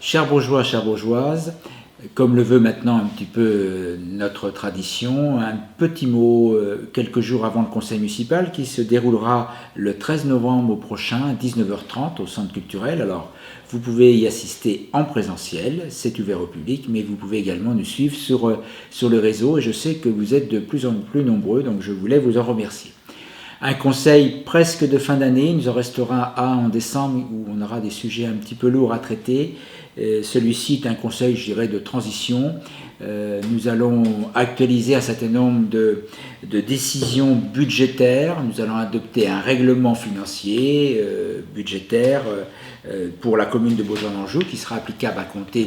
Chers bourgeois, chères bourgeoises, comme le veut maintenant un petit peu notre tradition, un petit mot quelques jours avant le conseil municipal qui se déroulera le 13 novembre prochain à 19h30 au centre culturel. Alors, vous pouvez y assister en présentiel, c'est ouvert au public, mais vous pouvez également nous suivre sur le réseau et je sais que vous êtes de plus en plus nombreux, donc je voulais vous en remercier. Un conseil presque de fin d'année, il nous en restera un en décembre où on aura des sujets un petit peu lourds à traiter. Celui-ci est un conseil, je dirais, de transition. Nous allons actualiser un certain nombre de décisions budgétaires. Nous allons adopter un règlement financier budgétaire pour la commune de Beaujon-d'Anjou qui sera applicable à compter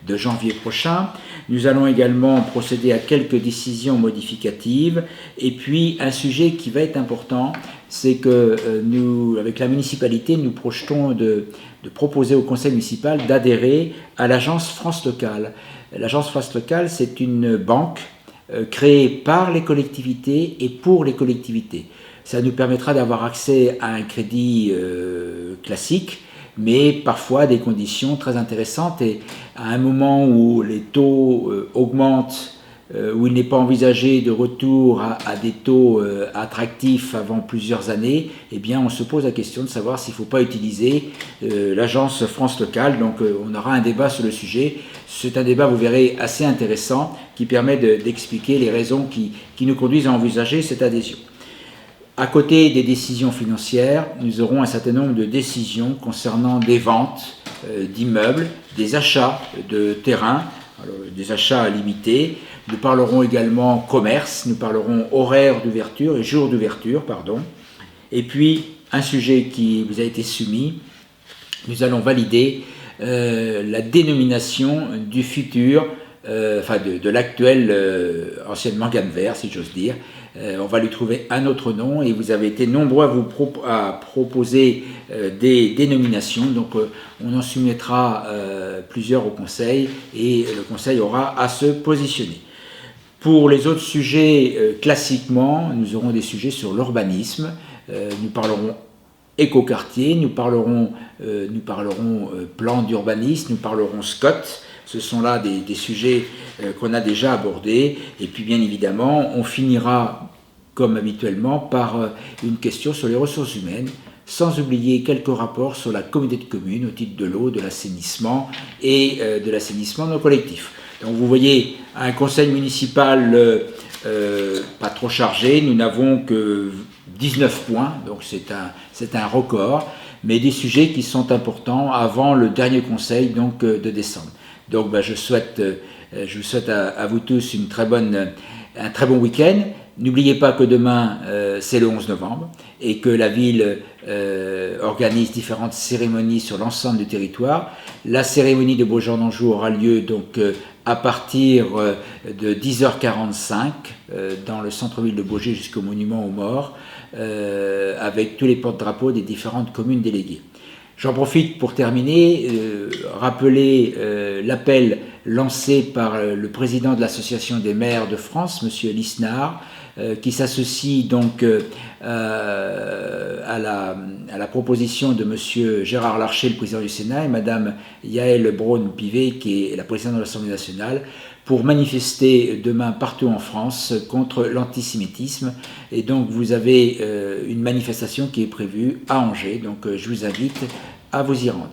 de janvier prochain. Nous allons également procéder à quelques décisions modificatives. Et puis un sujet qui va être important, c'est que nous, avec la municipalité, nous projetons de proposer au conseil municipal d'adhérer à l'agence France Locale. L'agence France Locale, c'est une banque créée par les collectivités et pour les collectivités. Ça nous permettra d'avoir accès à un crédit classique, mais parfois à des conditions très intéressantes. Et à un moment où les taux augmentent, où il n'est pas envisagé de retour à des taux attractifs avant plusieurs années, eh bien on se pose la question de savoir s'il ne faut pas utiliser l'agence France Locale. Donc on aura un débat sur le sujet. C'est un débat, vous verrez, assez intéressant qui permet d'expliquer les raisons qui nous conduisent à envisager cette adhésion. À côté des décisions financières, nous aurons un certain nombre de décisions concernant des ventes d'immeubles, des achats de terrains, alors, des achats limités. Nous parlerons également commerce, nous parlerons horaire d'ouverture et jour d'ouverture, pardon. Et puis, un sujet qui vous a été soumis, nous allons valider la dénomination du futur, de l'actuel, anciennement Gamme Vert, si j'ose dire. On va lui trouver un autre nom et vous avez été nombreux à proposer des dénominations. Donc on en soumettra plusieurs au Conseil et le Conseil aura à se positionner. Pour les autres sujets, classiquement, nous aurons des sujets sur l'urbanisme. Nous parlerons écoquartier, nous parlerons plan d'urbanisme, nous parlerons SCOT. Ce sont là des sujets qu'on a déjà abordés. Et puis bien évidemment, on finira comme habituellement par une question sur les ressources humaines, sans oublier quelques rapports sur la communauté de communes au titre de l'eau, de l'assainissement et de l'assainissement de nos collectifs. Donc vous voyez, un conseil municipal pas trop chargé, nous n'avons que 19 points, donc c'est un record, mais des sujets qui sont importants avant le dernier conseil donc, de décembre. Donc je vous souhaite à vous tous un très bon week-end. N'oubliez pas que demain, c'est le 11 novembre et que la ville organise différentes cérémonies sur l'ensemble du territoire. La cérémonie de Beaujon-d'Anjou aura lieu donc à partir de 10h45 dans le centre-ville de Beaugé jusqu'au monument aux morts, avec tous les porte-drapeaux des différentes communes déléguées. J'en profite pour terminer, rappeler l'appel lancé par le président de l'Association des maires de France, M. Lisnard, qui s'associe donc à la proposition de M. Gérard Larcher, le président du Sénat, et Mme Yaël Braun-Pivet, qui est la présidente de l'Assemblée nationale, pour manifester demain partout en France contre l'antisémitisme. Et donc vous avez une manifestation qui est prévue à Angers, donc je vous invite à vous y rendre.